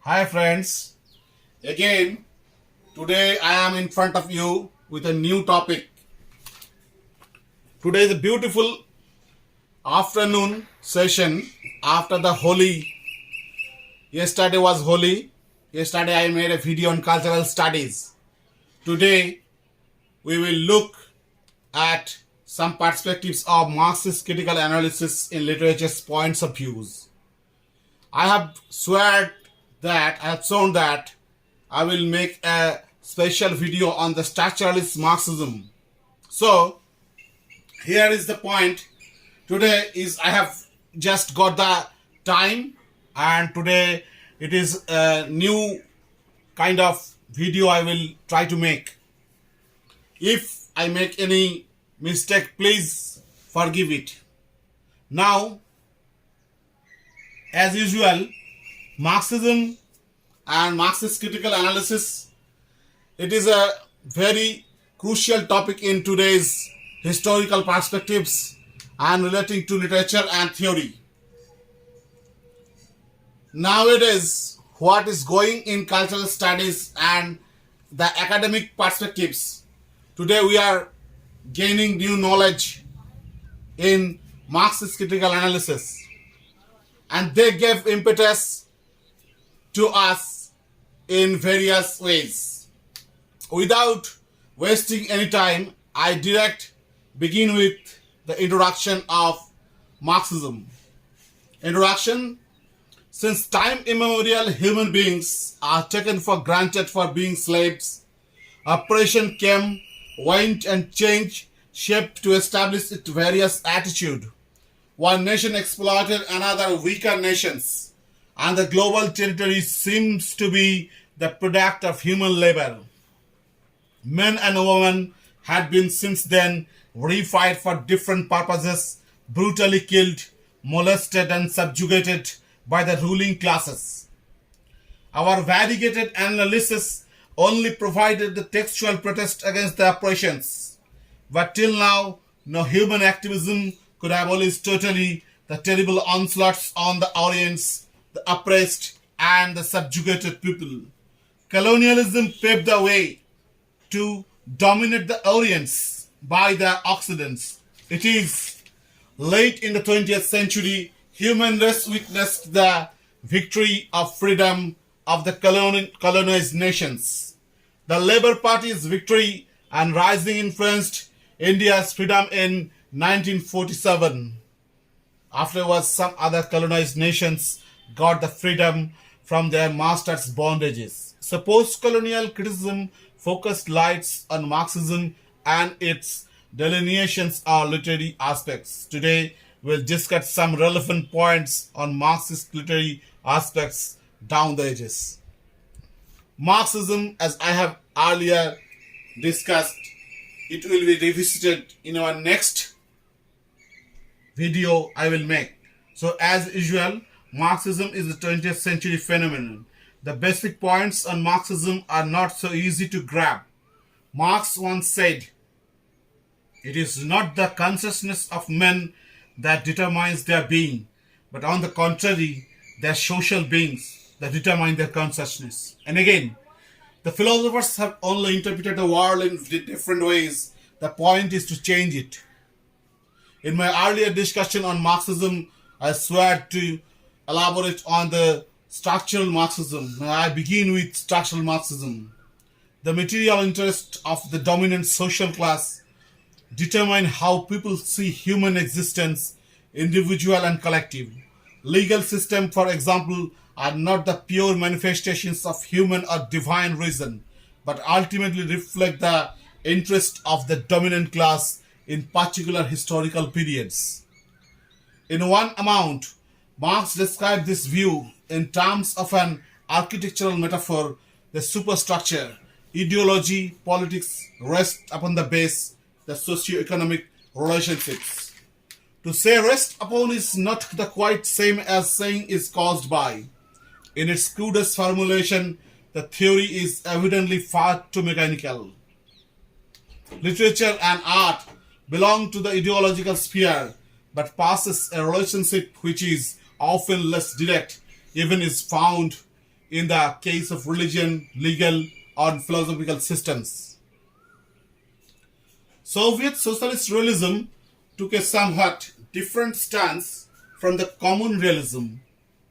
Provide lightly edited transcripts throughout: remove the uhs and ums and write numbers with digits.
Hi friends, again today I am in front of you with a new topic. Today is a beautiful afternoon session after the Holi. Yesterday was Holi. Yesterday I made a video on cultural studies. Today we will look at some perspectives of Marxist critical analysis in literature's points of views. I have shown that I will make a special video on the structuralist Marxism. So here is the point. Today is I have just got the time, and today it is a new kind of video I will try to make. If I make any mistake, please forgive it. Now, as usual, Marxism and Marxist critical analysis, it is a very crucial topic in today's historical perspectives and relating to literature and theory. Nowadays, what is going in cultural studies and the academic perspectives, today we are gaining new knowledge in Marxist critical analysis, and they gave impetus to us in various ways. Without wasting any time, I begin with the introduction of Marxism. Introduction: since time immemorial, human beings are taken for granted for being slaves. Oppression came, went, and changed shape to establish its various attitude. One nation exploited another weaker nations, and the global territory seems to be the product of human labor. Men and women had been since then reified for different purposes, brutally killed, molested, and subjugated by the ruling classes. Our variegated analysis only provided the textual protest against the oppressions, but till now, no human activism could abolish totally the terrible onslaughts on the Orients, the oppressed, and the subjugated people. Colonialism paved the way to dominate the Orients by the Occidents. It is late in the 20th century, human race witnessed the victory of freedom of the colonized nations. The Labour Party's victory and rising influenced India's freedom in 1947. Afterwards, some other colonized nations got the freedom from their masters' bondages. So post-colonial criticism focused lights on Marxism and its delineations or literary aspects. Today, we'll discuss some relevant points on Marxist literary aspects down the edges. Marxism, as I have earlier discussed, it will be revisited in our next video I will make. So as usual, Marxism is a 20th century phenomenon. The basic points on Marxism are not so easy to grab. Marx once said, "It is not the consciousness of men that determines their being, but on the contrary, their social beings that determine their consciousness." And again, the philosophers have only interpreted the world in different ways. The point is to change it. In my earlier discussion on Marxism, I swore to elaborate on the structural Marxism. Now I begin with structural Marxism. The material interests of the dominant social class determine how people see human existence, individual and collective. Legal systems, for example, are not the pure manifestations of human or divine reason, but ultimately reflect the interest of the dominant class in particular historical periods. In one amount, Marx described this view in terms of an architectural metaphor. The superstructure, ideology, politics rest upon the base, the socio-economic relationships. To say rest upon is not the quite same as saying is caused by. In its crudest formulation, the theory is evidently far too mechanical. Literature and art belong to the ideological sphere, but passes a relationship which is often less direct, even is found in the case of religion, legal, or philosophical systems. Soviet socialist realism took a somewhat different stance from the common realism.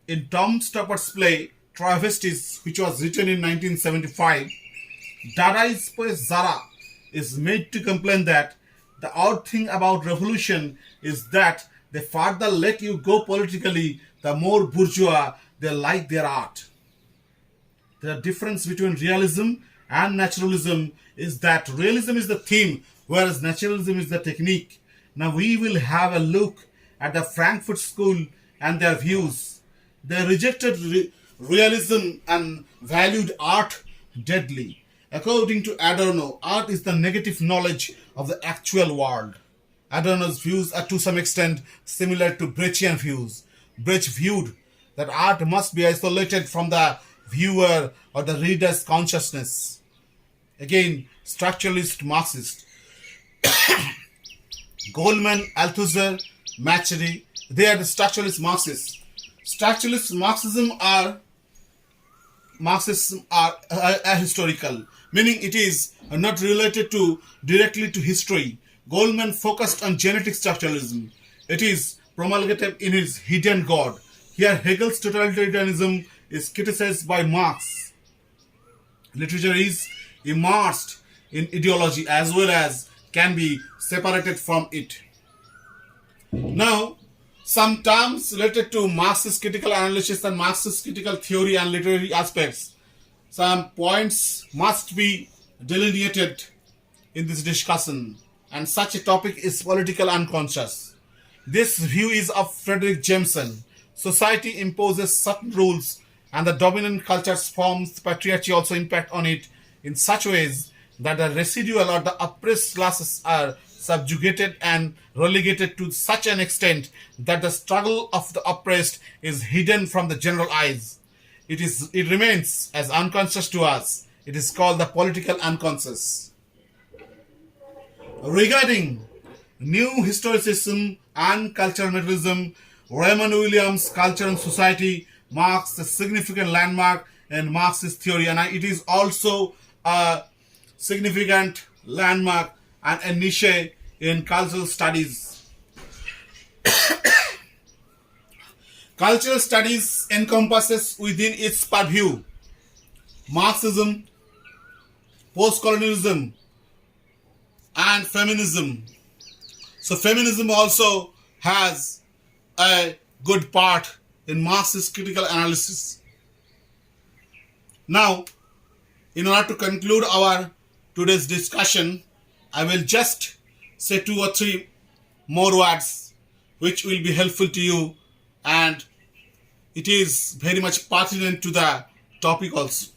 In Tom Stoppard's play Travesties, which was written in 1975, Dadaist poet Zara is made to complain that the odd thing about revolution is that the farther let you go politically, the more bourgeois they like their art. The difference between realism and naturalism is that realism is the theme, whereas naturalism is the technique. Now we will have a look at the Frankfurt School and their views. They rejected realism and valued art deadly. According to Adorno, art is the negative knowledge of the actual world. Adorno's views are to some extent similar to Brechian views. Brecht viewed that art must be isolated from the viewer or the reader's consciousness. Again, structuralist Marxist. Goldman, Althusser, Macheri, they are the structuralist Marxists. Structuralist Marxism are ahistorical, meaning it is not related directly to history. Goldman focused on genetic structuralism. It is promulgated in his hidden God. Here Hegel's totalitarianism is criticized by Marx. Literature is immersed in ideology as well as can be separated from it. Now, some terms related to Marxist critical analysis and Marxist critical theory and literary aspects. Some points must be delineated in this discussion, and such a topic is political unconscious. This view is of Frederick Jameson. Society imposes certain rules, and the dominant culture's forms patriarchy also impact on it in such ways that the residual or the oppressed classes are subjugated and relegated to such an extent that the struggle of the oppressed is hidden from the general eyes. It remains as unconscious to us. It is called the political unconscious. Regarding new historicism and cultural materialism, Raymond Williams' Culture and Society marks a significant landmark in Marxist theory, and it is also a significant landmark and a niche in cultural studies. Cultural studies encompasses within its purview Marxism, post-colonialism, and feminism. So feminism also has a good part in Marxist critical analysis. Now, in order to conclude our today's discussion, I will just say 2 or 3 more words which will be helpful to you, and it is very much pertinent to the topic also.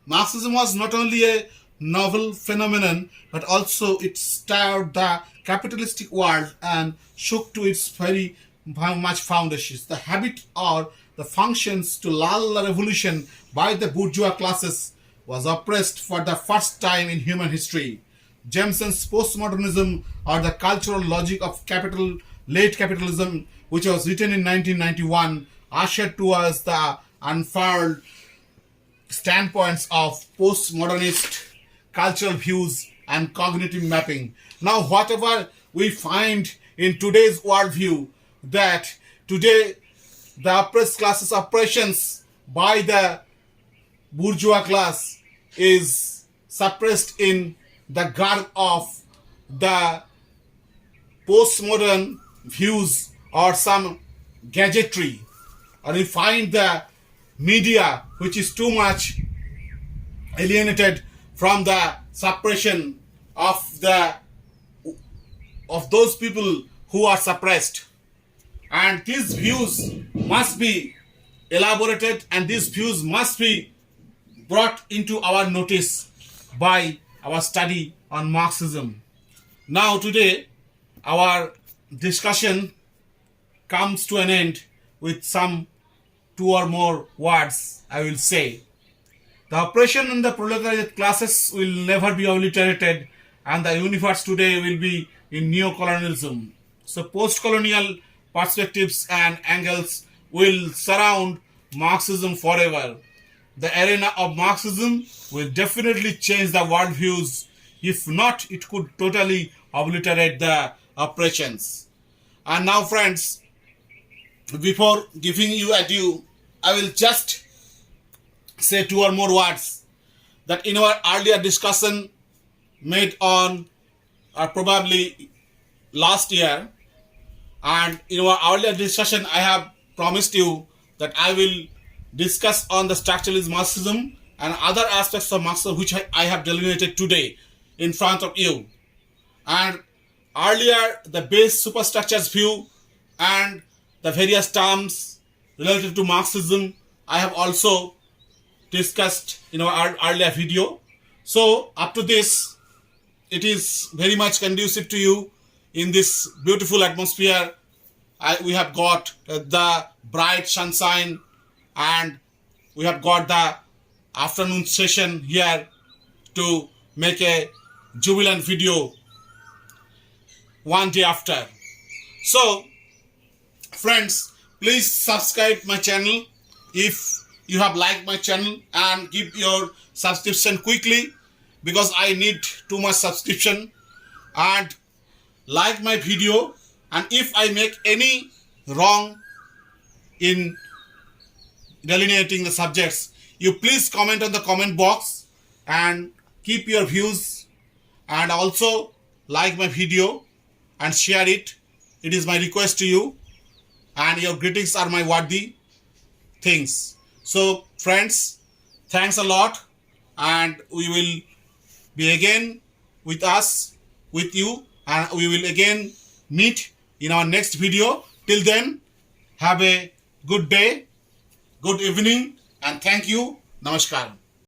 Marxism was not only a novel phenomenon, but also it stirred the capitalistic world and shook to its very much foundations. The habit or the functions to lull the revolution by the bourgeois classes was oppressed for the first time in human history. Jameson's postmodernism, or the cultural logic of late capitalism, which was written in 1991, ushered towards the unfurled standpoints of postmodernist cultural views and cognitive mapping. Now, whatever we find in today's worldview, that today the oppressed classes' oppressions by the bourgeois class is suppressed in the garb of the postmodern views or some gadgetry, or we find the media which is too much alienated from the suppression of those people who are suppressed. And these views must be elaborated, and these views must be brought into our notice by our study on Marxism. Now today our discussion comes to an end with some 2 or more words I will say. The oppression in the proletariat classes will never be obliterated, and the universe today will be in neocolonialism. So post-colonial perspectives and angles will surround Marxism forever. the arena of Marxism will definitely change the worldviews. If not, it could totally obliterate the oppressions. And now, friends, before giving you adieu, I will just say two or more words that in our earlier discussion made on probably last year, and in our earlier discussion I have promised you that I will discuss on the structuralist Marxism and other aspects of Marxism which I have delineated today in front of you. And earlier the base superstructures view and the various terms related to Marxism I have also discussed in our earlier video. So up to this, it is very much conducive to you in this beautiful atmosphere. We have got the bright sunshine and we have got the afternoon session here to make a jubilant video one day after. So friends, please subscribe my channel if you have liked my channel, and give your subscription quickly because I need too much subscription, and like my video. And if I make any wrong in delineating the subjects, you please comment on the comment box and keep your views, and also like my video and share it. It is my request to you, and your greetings are my worthy things. So friends, thanks a lot, and we will be again with you, and we will again meet in our next video. Till then, have a good day, good evening, and thank you. Namaskar.